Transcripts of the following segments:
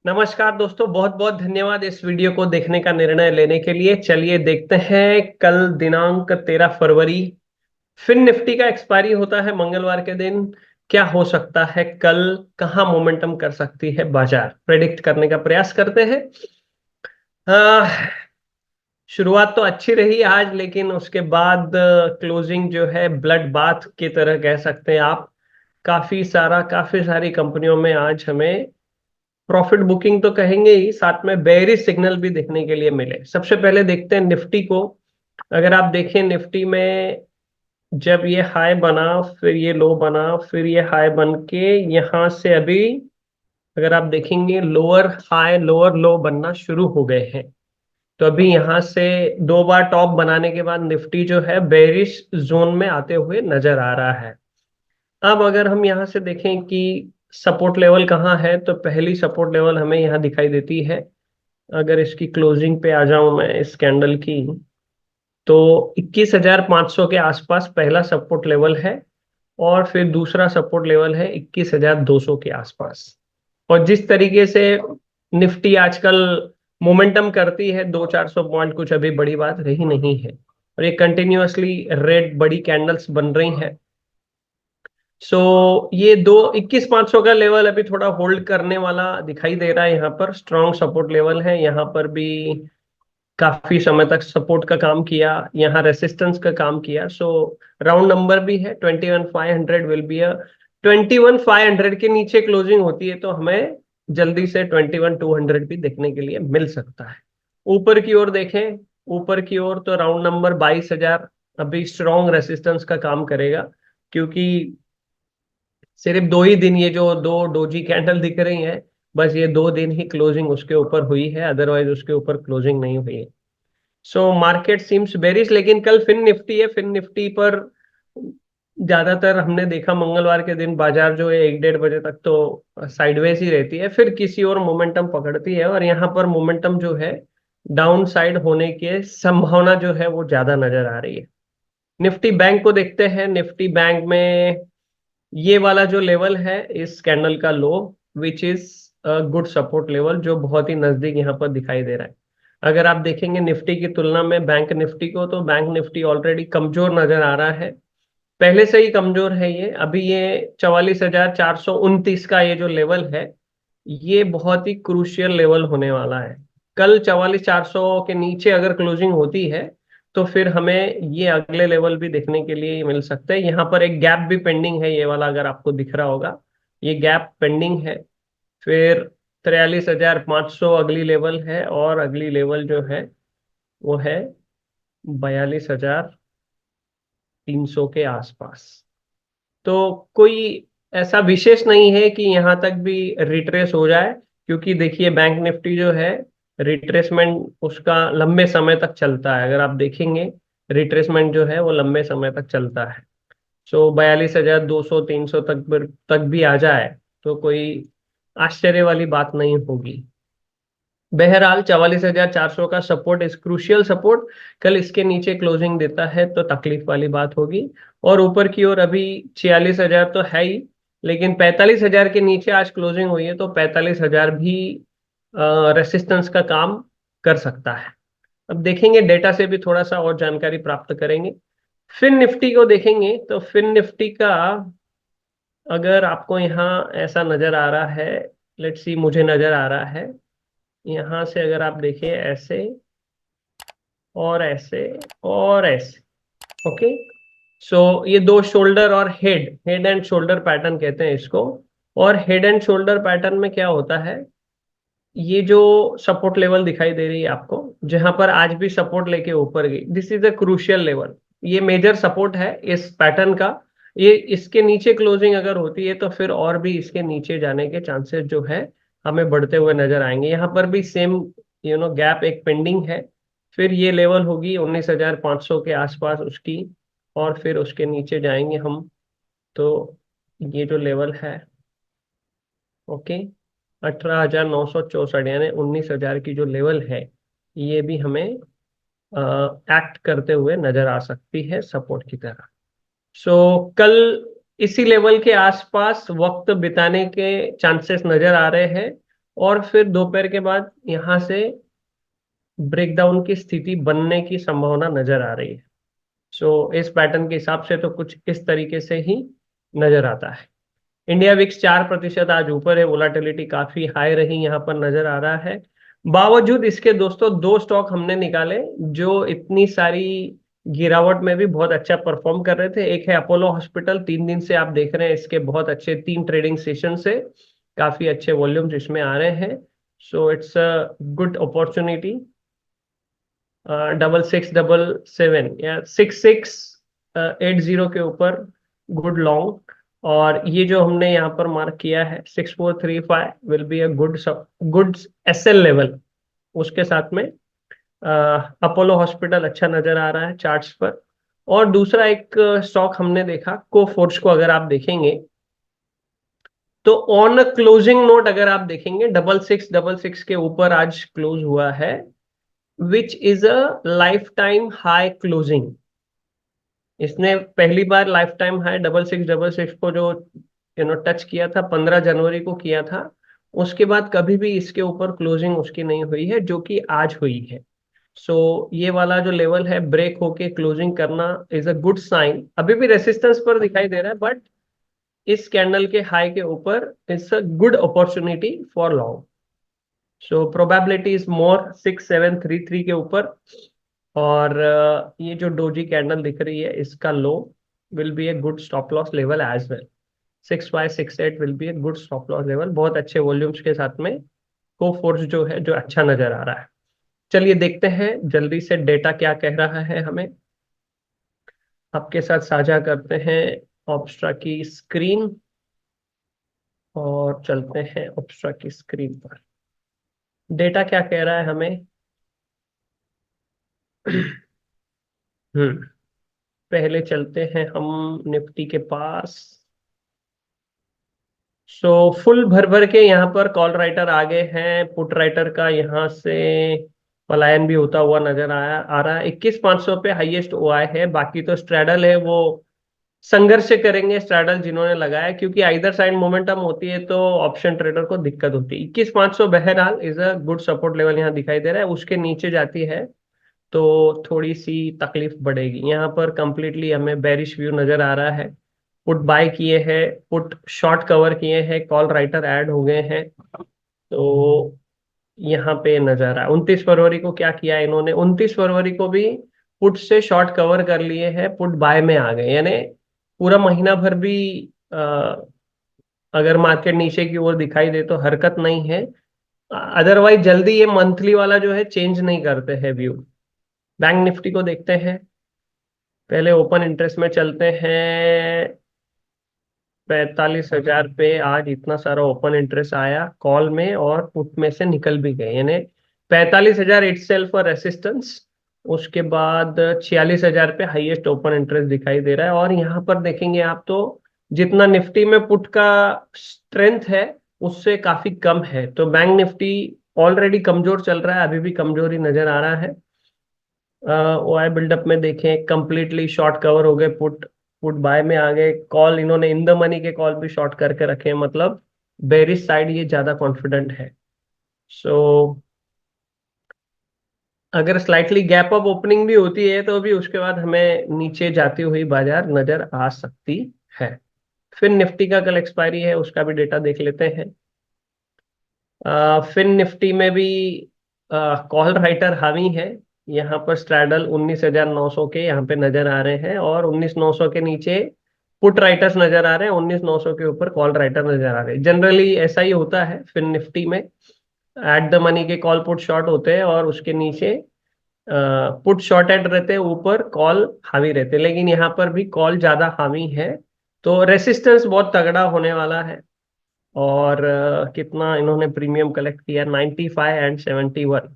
नमस्कार दोस्तों, बहुत बहुत धन्यवाद इस वीडियो को देखने का निर्णय लेने के लिए। चलिए देखते हैं, कल दिनांक 13 फरवरी फिन निफ्टी का एक्सपायरी होता है मंगलवार के दिन। क्या हो सकता है कल, कहाँ मोमेंटम कर सकती है बाजार, प्रेडिक्ट करने का प्रयास करते हैं। शुरुआत तो अच्छी रही आज, लेकिन उसके बाद क्लोजिंग जो है ब्लड बाथ की तरह कह सकते हैं आप। काफी सारी कंपनियों में आज हमें प्रॉफिट बुकिंग तो कहेंगे ही, साथ में बेयरिश सिग्नल भी देखने के लिए मिले। सबसे पहले देखते हैं निफ्टी को। अगर आप देखें निफ्टी में, जब ये हाई बना, फिर ये लो बना, फिर ये हाई बन के यहां से अभी अगर आप देखेंगे लोअर हाई लोअर लो बनना शुरू हो गए हैं। तो अभी यहां से दो बार टॉप बनाने के बाद निफ्टी जो है बेयरिश जोन में आते हुए नजर आ रहा है। अब अगर हम यहाँ से देखें कि सपोर्ट लेवल कहाँ है, तो पहली सपोर्ट लेवल हमें यहाँ दिखाई देती है। अगर इसकी क्लोजिंग पे आ जाऊं मैं इस कैंडल की, तो 21,500 के आसपास पहला सपोर्ट लेवल है। और फिर दूसरा सपोर्ट लेवल है 21,200 के आसपास। और जिस तरीके से निफ्टी आजकल मोमेंटम करती है, 200-400 पॉइंट कुछ अभी बड़ी बात रही नहीं है। और ये कंटिन्यूअसली रेड बड़ी कैंडल्स बन रही हैं। ये दो 21,500 का लेवल अभी थोड़ा होल्ड करने वाला दिखाई दे रहा है। यहाँ पर स्ट्रॉन्ग सपोर्ट लेवल है, यहाँ पर भी काफी समय तक सपोर्ट का काम किया, यहाँ रेसिस्टेंस का काम किया। राउंड नंबर भी है 21,500 विल बी अ 21,500 के नीचे क्लोजिंग होती है तो हमें जल्दी से 21,200 भी देखने के लिए मिल सकता है। ऊपर की ओर देखें, ऊपर की ओर तो राउंड नंबर 22,000 अभी स्ट्रॉन्ग रेसिस्टेंस का काम करेगा। क्योंकि सिर्फ 2 ही दिन ये जो दो डोजी कैंडल दिख रही हैं, बस ये 2 दिन ही क्लोजिंग उसके ऊपर हुई है, अदरवाइज उसके ऊपर क्लोजिंग नहीं हुई है। मार्केट सीम्स बेरिश, लेकिन कल फिन निफ्टी है। फिन निफ्टी पर ज्यादातर हमने देखा मंगलवार के दिन बाजार जो है 1-1:30 बजे तक तो साइडवेज ही रहती है, फिर किसी और मोमेंटम पकड़ती है। और यहाँ पर मोमेंटम जो है डाउन साइड होने की संभावना जो है वो ज्यादा नजर आ रही है। निफ्टी बैंक को देखते हैं। निफ्टी बैंक में ये वाला जो लेवल है इस कैंडल का low, which is good support level, जो बहुत ही नजदीक यहाँ पर दिखाई दे रहा है। अगर आप देखेंगे निफ्टी की तुलना में बैंक निफ्टी को, तो बैंक निफ्टी ऑलरेडी कमजोर नजर आ रहा है। पहले से ही कमजोर है ये। अभी ये 44,429 का ये जो लेवल है, ये बहुत ही क्रूशियल लेवल होने वाला है। कल 44,400 के नीचे अगर क्लोजिंग होती है, तो फिर हमें ये अगले लेवल भी देखने के लिए मिल सकते हैं। यहाँ पर एक गैप भी पेंडिंग है, ये वाला अगर आपको दिख रहा होगा, ये गैप पेंडिंग है। फिर 43,500 अगली लेवल है, और अगली लेवल जो है वो है 42,300 के आसपास। तो कोई ऐसा विशेष नहीं है कि यहाँ तक भी रिट्रेस हो जाए, क्योंकि देखिए बैंक निफ्टी जो है, रिट्रेसमेंट उसका लंबे समय तक चलता है। अगर आप देखेंगे, रिट्रेसमेंट जो है वो लंबे समय तक चलता है। 42,200 300 तक भी आ जाए तो कोई आश्चर्य वाली बात नहीं होगी। बहरहाल 44,400 का सपोर्ट इज क्रूशियल सपोर्ट। कल इसके नीचे क्लोजिंग देता है तो तकलीफ वाली बात होगी। और ऊपर की ओर अभी 46,000 तो है ही, लेकिन 45,000 के नीचे आज क्लोजिंग हुई है, तो 45,000 भी रेसिस्टेंस का काम कर सकता है। अब देखेंगे, डेटा से भी थोड़ा सा और जानकारी प्राप्त करेंगे। फिन निफ्टी को देखेंगे, तो फिन निफ्टी का अगर आपको यहाँ ऐसा नजर आ रहा है, लेट्स सी, मुझे नजर आ रहा है यहाँ से, अगर आप देखिए ऐसे और ऐसे और ऐसे। ओके। ये दो शोल्डर और हेड एंड शोल्डर पैटर्न कहते हैं इसको। और हेड एंड शोल्डर पैटर्न में क्या होता है, ये जो सपोर्ट लेवल दिखाई दे रही है आपको, जहां पर आज भी सपोर्ट लेके ऊपर गई, this is a crucial level. ये मेजर सपोर्ट है इस पैटर्न का। ये इसके नीचे क्लोजिंग अगर होती है, तो फिर और भी इसके नीचे जाने के चांसेस जो है हमें बढ़ते हुए नजर आएंगे। यहाँ पर भी सेम गैप एक पेंडिंग है। फिर ये लेवल होगी 19,500 के आसपास उसकी, और फिर उसके नीचे जाएंगे हम। तो ये जो लेवल है, ओके, 18,964 यानी 19,000 की जो लेवल है, ये भी हमें एक्ट करते हुए नजर आ सकती है सपोर्ट की तरह। कल इसी लेवल के आसपास वक्त बिताने के चांसेस नजर आ रहे हैं। और फिर दोपहर के बाद यहां से ब्रेकडाउन की स्थिति बनने की संभावना नजर आ रही है। सो इस पैटर्न के हिसाब से तो कुछ इस तरीके से ही नजर आता है। इंडिया विक्स 4% आज ऊपर है, वोलाटिलिटी काफी हाई रही यहाँ पर नजर आ रहा है। बावजूद इसके दोस्तों दो स्टॉक हमने निकाले जो इतनी सारी गिरावट में भी बहुत अच्छा परफॉर्म कर रहे थे। एक है अपोलो हॉस्पिटल, 3 दिन से आप देख रहे हैं इसके बहुत अच्छे 3 ट्रेडिंग सेशन से काफी अच्छे वॉल्यूम्स इसमें आ रहे हैं। So it's a good opportunity. 6677 या 6680 के ऊपर गुड लॉन्ग। और ये जो हमने यहाँ पर मार्क किया है 6435 will be a good good SL level. उसके साथ में अपोलो हॉस्पिटल अच्छा नजर आ रहा है चार्ट्स पर। और दूसरा एक स्टॉक हमने देखा कोफोर्ज को, अगर आप देखेंगे तो ऑन क्लोजिंग नोट अगर आप देखेंगे 6666 के ऊपर आज क्लोज हुआ है, which is a life time high closing. इसने पहली बार लाइफ टाइम हाई 6666 को जो टच किया था 15 जनवरी को किया था। उसके बाद कभी भी इसके ऊपर क्लोजिंग उसकी नहीं हुई है, जो कि आज हुई है। सो ये वाला जो लेवल है ब्रेक होके क्लोजिंग करना इज अ गुड साइन। अभी भी रेसिस्टेंस पर दिखाई दे रहा है, बट इस कैंडल के हाई के ऊपर it's a good opportunity for long. So probability is more 6733 के ऊपर। और ये जो डोजी कैंडल दिख रही है इसका low will be a good stop loss level as well. 6568 will be a good stop loss level, बहुत अच्छे वॉल्यूम्स के साथ में को फोर्स जो है जो अच्छा नजर आ रहा है। चलिए देखते हैं जल्दी से डेटा क्या कह रहा है हमें, आपके साथ साझा करते हैं ऑप्स्ट्रा की स्क्रीन और चलते हैं ऑप्स्ट्रा की स्क्रीन पर। डेटा क्या कह रहा है हमें। हम्म पहले चलते हैं हम निफ्टी के पास। सो फुल भर भर के यहाँ पर कॉल राइटर आ गए हैं, पुट राइटर का यहाँ से पलायन भी होता हुआ नजर आ रहा है। 21,500 पे हाईएस्ट ओआई है। बाकी तो स्ट्रैडल है, वो संघर्ष करेंगे स्ट्रैडल जिन्होंने लगाया, क्योंकि आइदर साइड मोमेंटम होती है तो ऑप्शन ट्रेडर को दिक्कत होती है। 21,500 बहरहाल is a good support level यहाँ दिखाई दे रहा है। उसके नीचे जाती है तो थोड़ी सी तकलीफ बढ़ेगी। यहाँ पर कंप्लीटली हमें बेरिश व्यू नजर आ रहा है। पुट बाय किए हैं, पुट शॉर्ट कवर किए हैं, कॉल राइटर ऐड हो गए हैं। तो यहाँ पे नजर आया 29 फरवरी को क्या किया इन्होंने, 29 फरवरी को भी पुट से शॉर्ट कवर कर लिए हैं, पुट बाय में आ गए। यानी पूरा महीना भर भी अगर मार्केट नीचे की ओर दिखाई दे तो हरकत नहीं है। अदरवाइज जल्दी ये मंथली वाला जो है चेंज नहीं करते हैं व्यू। बैंक निफ्टी को देखते हैं। पहले ओपन इंटरेस्ट में चलते हैं। 45,000 पे आज इतना सारा ओपन इंटरेस्ट आया कॉल में और पुट में से निकल भी गए, यानी 45,000 इट सेल्फ और रेसिस्टेंस। उसके बाद 46,000 पे हाईएस्ट ओपन इंटरेस्ट दिखाई दे रहा है। और यहाँ पर देखेंगे आप तो जितना निफ्टी में पुट का स्ट्रेंथ है उससे काफी कम है। तो बैंक निफ्टी ऑलरेडी कमजोर चल रहा है, अभी भी कमजोरी नजर आ रहा है। ओआई बिल्डअप में देखें कंप्लीटली शॉर्ट कवर हो गए, पुट पुट बाय में आ गए। कॉल इन्होंने इन द मनी के कॉल भी शॉर्ट करके रखे हैं, मतलब बेरिश साइड ये ज्यादा कॉन्फिडेंट है। सो अगर स्लाइटली गैप अप ओपनिंग भी होती है तो भी उसके बाद हमें नीचे जाती हुई बाजार नजर आ सकती है। फिर निफ्टी का कल एक्सपायरी है, उसका भी डेटा देख लेते हैं। फिर निफ्टी में भी कॉल राइटर हावी है। यहाँ पर स्ट्रैडल 19,900 के यहाँ पे नजर आ रहे हैं और 19,900 के नीचे पुट राइटर्स नजर आ रहे हैं, 19,900 के ऊपर कॉल राइटर नजर आ रहे हैं। जनरली ऐसा ही होता है फिर निफ्टी में, एट द मनी के कॉल पुट शॉर्ट होते हैं और उसके नीचे पुट शॉर्टेड रहते हैं, ऊपर कॉल हावी रहते हैं। लेकिन यहाँ पर भी कॉल ज्यादा हावी है, तो रेसिस्टेंस बहुत तगड़ा होने वाला है। और कितना इन्होंने प्रीमियम कलेक्ट किया, 95 एंड 71।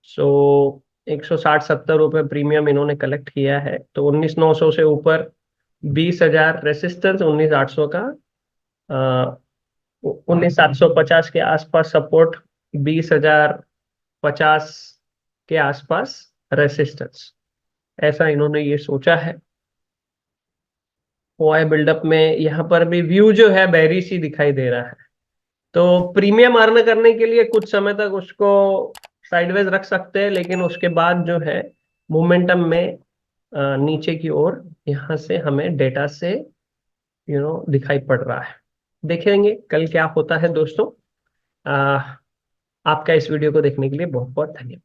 सो 160-70 रुपये प्रीमियम इन्होंने कलेक्ट किया है। तो 19,900 से ऊपर 20,000 रेसिस्टेंस, 19,800 का 19,750 के आसपास सपोर्ट, 20,050 के आसपास रेसिस्टेंस, ऐसा इन्होंने ये सोचा है। ओआई बिल्डअप में यहाँ पर भी व्यू जो है बेरिश ही दिखाई दे रहा है। तो प्रीमियम अर्न करने के लिए कुछ समय तक उसको साइडवेज रख सकते हैं, लेकिन उसके बाद जो है मोमेंटम में नीचे की ओर यहाँ से हमें डेटा से दिखाई पड़ रहा है। देखेंगे कल क्या होता है दोस्तों। आपका इस वीडियो को देखने के लिए बहुत बहुत धन्यवाद।